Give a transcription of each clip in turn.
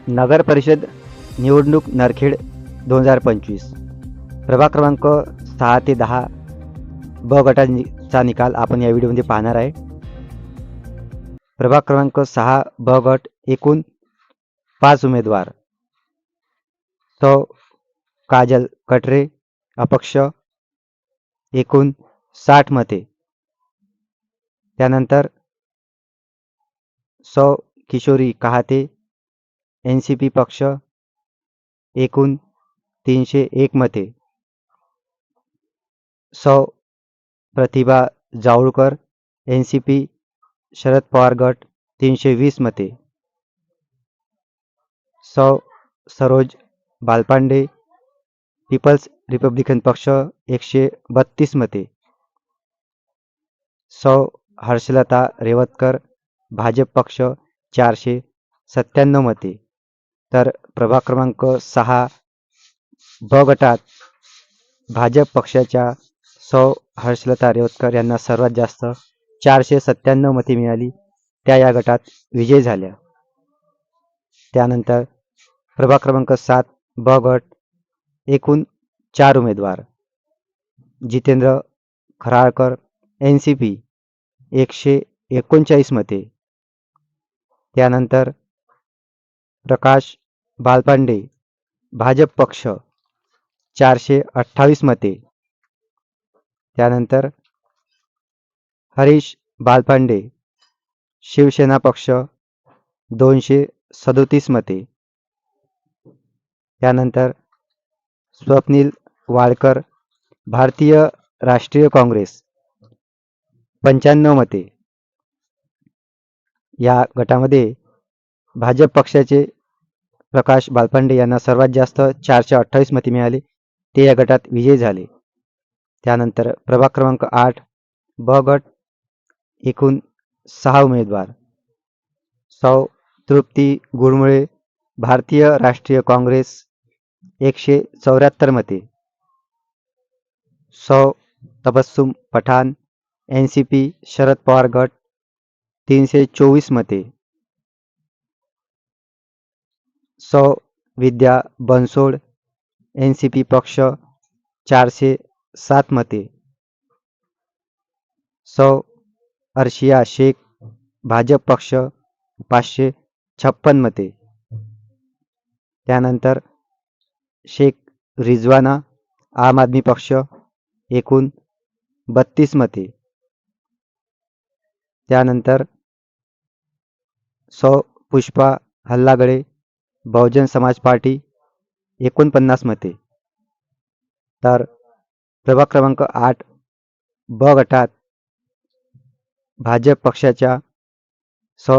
नगर परिषद निवडणूक नरखेड 2025 प्रभाग क्रमांक 6 ते 10 ब गटाचा निकाल आपण या व्हिडिओमध्ये पाहणार आहे. प्रभाग क्रमांक 6 ब गट एकूण 5 उमेदवार. सौ काजल कटरे अपक्ष एकूण 60 मते. त्यानंतर सौ किशोरी कहाते एनसीपी पक्ष एकूण 301 मते. सौ प्रतिभा जावळकर एनसीपी शरद पवार गट 320 मते. सौ सरोज बालपांडे पीपल्स रिपब्लिकन पक्ष 132 मते. सौ हर्षलता रेवतकर भाजप पक्ष 497 मते. तर प्रभाग क्रमांक 6 ब गटात भाजप पक्षाच्या सौ हर्षलता रेवतकर यांना सर्वात जास्त 497 मते मिळाली. त्या या गटात विजयी झाल्या. त्यानंतर प्रभाग क्रमांक 7 ब गट एकूण 4 उमेदवार. जितेंद्र खराळकर एनसीपी 139 मते. त्यानंतर प्रकाश बालपांडे भाजप पक्ष 428 मते. त्यानंतर हरीश बालपांडे शिवसेना पक्ष 237 मते. त्यानंतर स्वप्नील वाळकर भारतीय राष्ट्रीय काँग्रेस 95 मते. या गटामध्ये भाजप पक्षाचे प्रकाश बालपांडे यांना सर्वात जास्त 428 मते मिळाली. ते या गटात विजयी झाले. त्यानंतर प्रभाग क्रमांक 8 ब गट एकूण 6 उमेदवार. सौ तृप्ती गुळमुळे भारतीय राष्ट्रीय काँग्रेस 174 मते. सौ तबस्सुम पठाण एनसीपी शरद पवार गट 324 मते. सौ विद्या बनसोड एनसीपी पक्ष 407 मते. सौ अर्शिया शेख भाजप पक्ष 556 मते. त्यानंतर शेख रिजवाना आम आदमी पक्ष एकूण 32 मते. त्यानंतर सौ पुष्पा हल्लागडे बहुजन समाज पार्टी 49 मते. तर प्रभाग क्रमांक 8 ब गटात भाजप पक्षाच्या सौ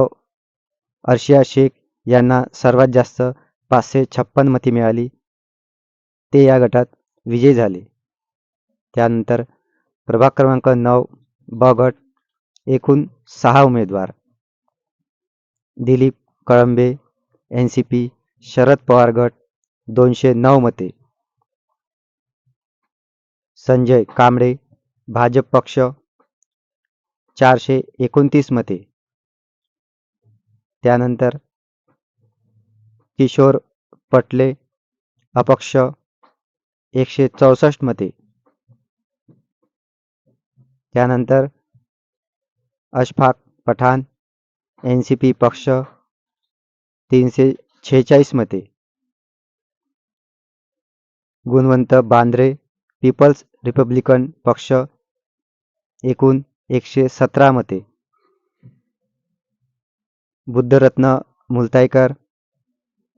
अर्शिया शेख यांना सर्वात जास्त 556 मते मिळाली. ते या गटात विजयी झाले. त्यानंतर प्रभाग क्रमांक 9 ब गट एकूण 6 उमेदवार. दिलीप कळंबे एनसीपी शरद पवार गट 209 मते. संजय कांबळे भाजप पक्ष 429 मते. त्यानंतर किशोर पटले अपक्ष 164 मते. त्यानंतर अशफाक पठाण एनसीपी पक्ष 346 मते. गुणवंत बांद्रे पीपल्स रिपब्लिकन पक्ष एकूण 117 मते. बुद्धरत्न मुलताईकर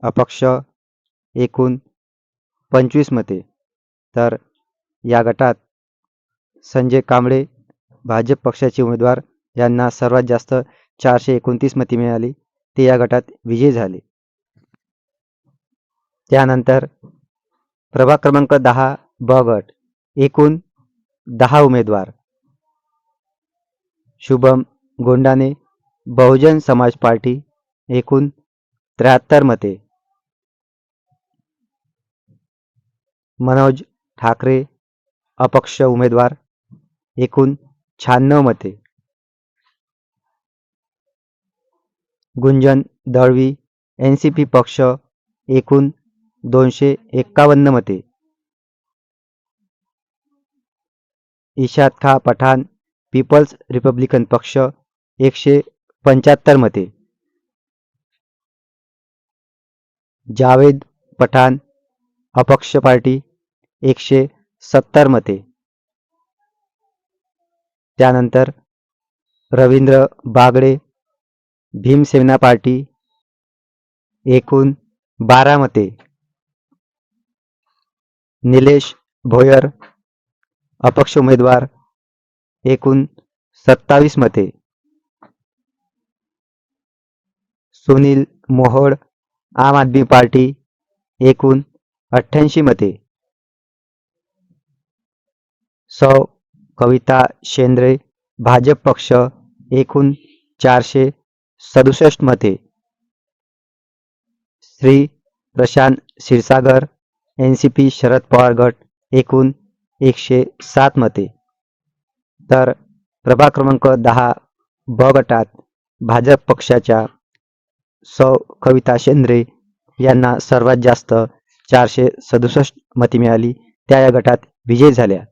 अपक्ष एकूण 25 मते. तर या गटात संजय कांबळे भाजप पक्षाचे उमेदवार यांना सर्वात जास्त 429 मते मिळाली. ते या गटात विजयी झाले. त्यानंतर प्रभाग क्रमांक 10 ब गट एकूण 10 उमेदवार. शुभम गोंडाने बहुजन समाज पार्टी एकूण 73 मते. मनोज ठाकरे अपक्ष उमेदवार एकूण 96 मते. गुंजन दळवी NCP पक्ष एकूण 251 मते, इशाद खा पठाण पीपल्स रिपब्लिकन पक्ष 175 मते, जावेद पठाण अपक्ष पार्टी 170 मते, त्यानंतर रवींद्र बागडे भीमसेना पार्टी एकूण 12 मते, निलेश भोयर अपक्ष उमेदवार एकूण 27 मते, सुनील मोहोळ आम आदमी पार्टी एकूण 88 मते, सौ कविता शेंद्रे भाजप पक्ष एकूण 467 मते, श्री प्रशांत क्षीरसागर NCP शरद पवार गट एकूण 107 मते. तर प्रभाग क्रमांक 10 ब गटात भाजप पक्षाच्या सौ कविता शेंद्रे यांना सर्वात जास्त 467 मते मिळाली. त्या या गटात विजयी झाल्या.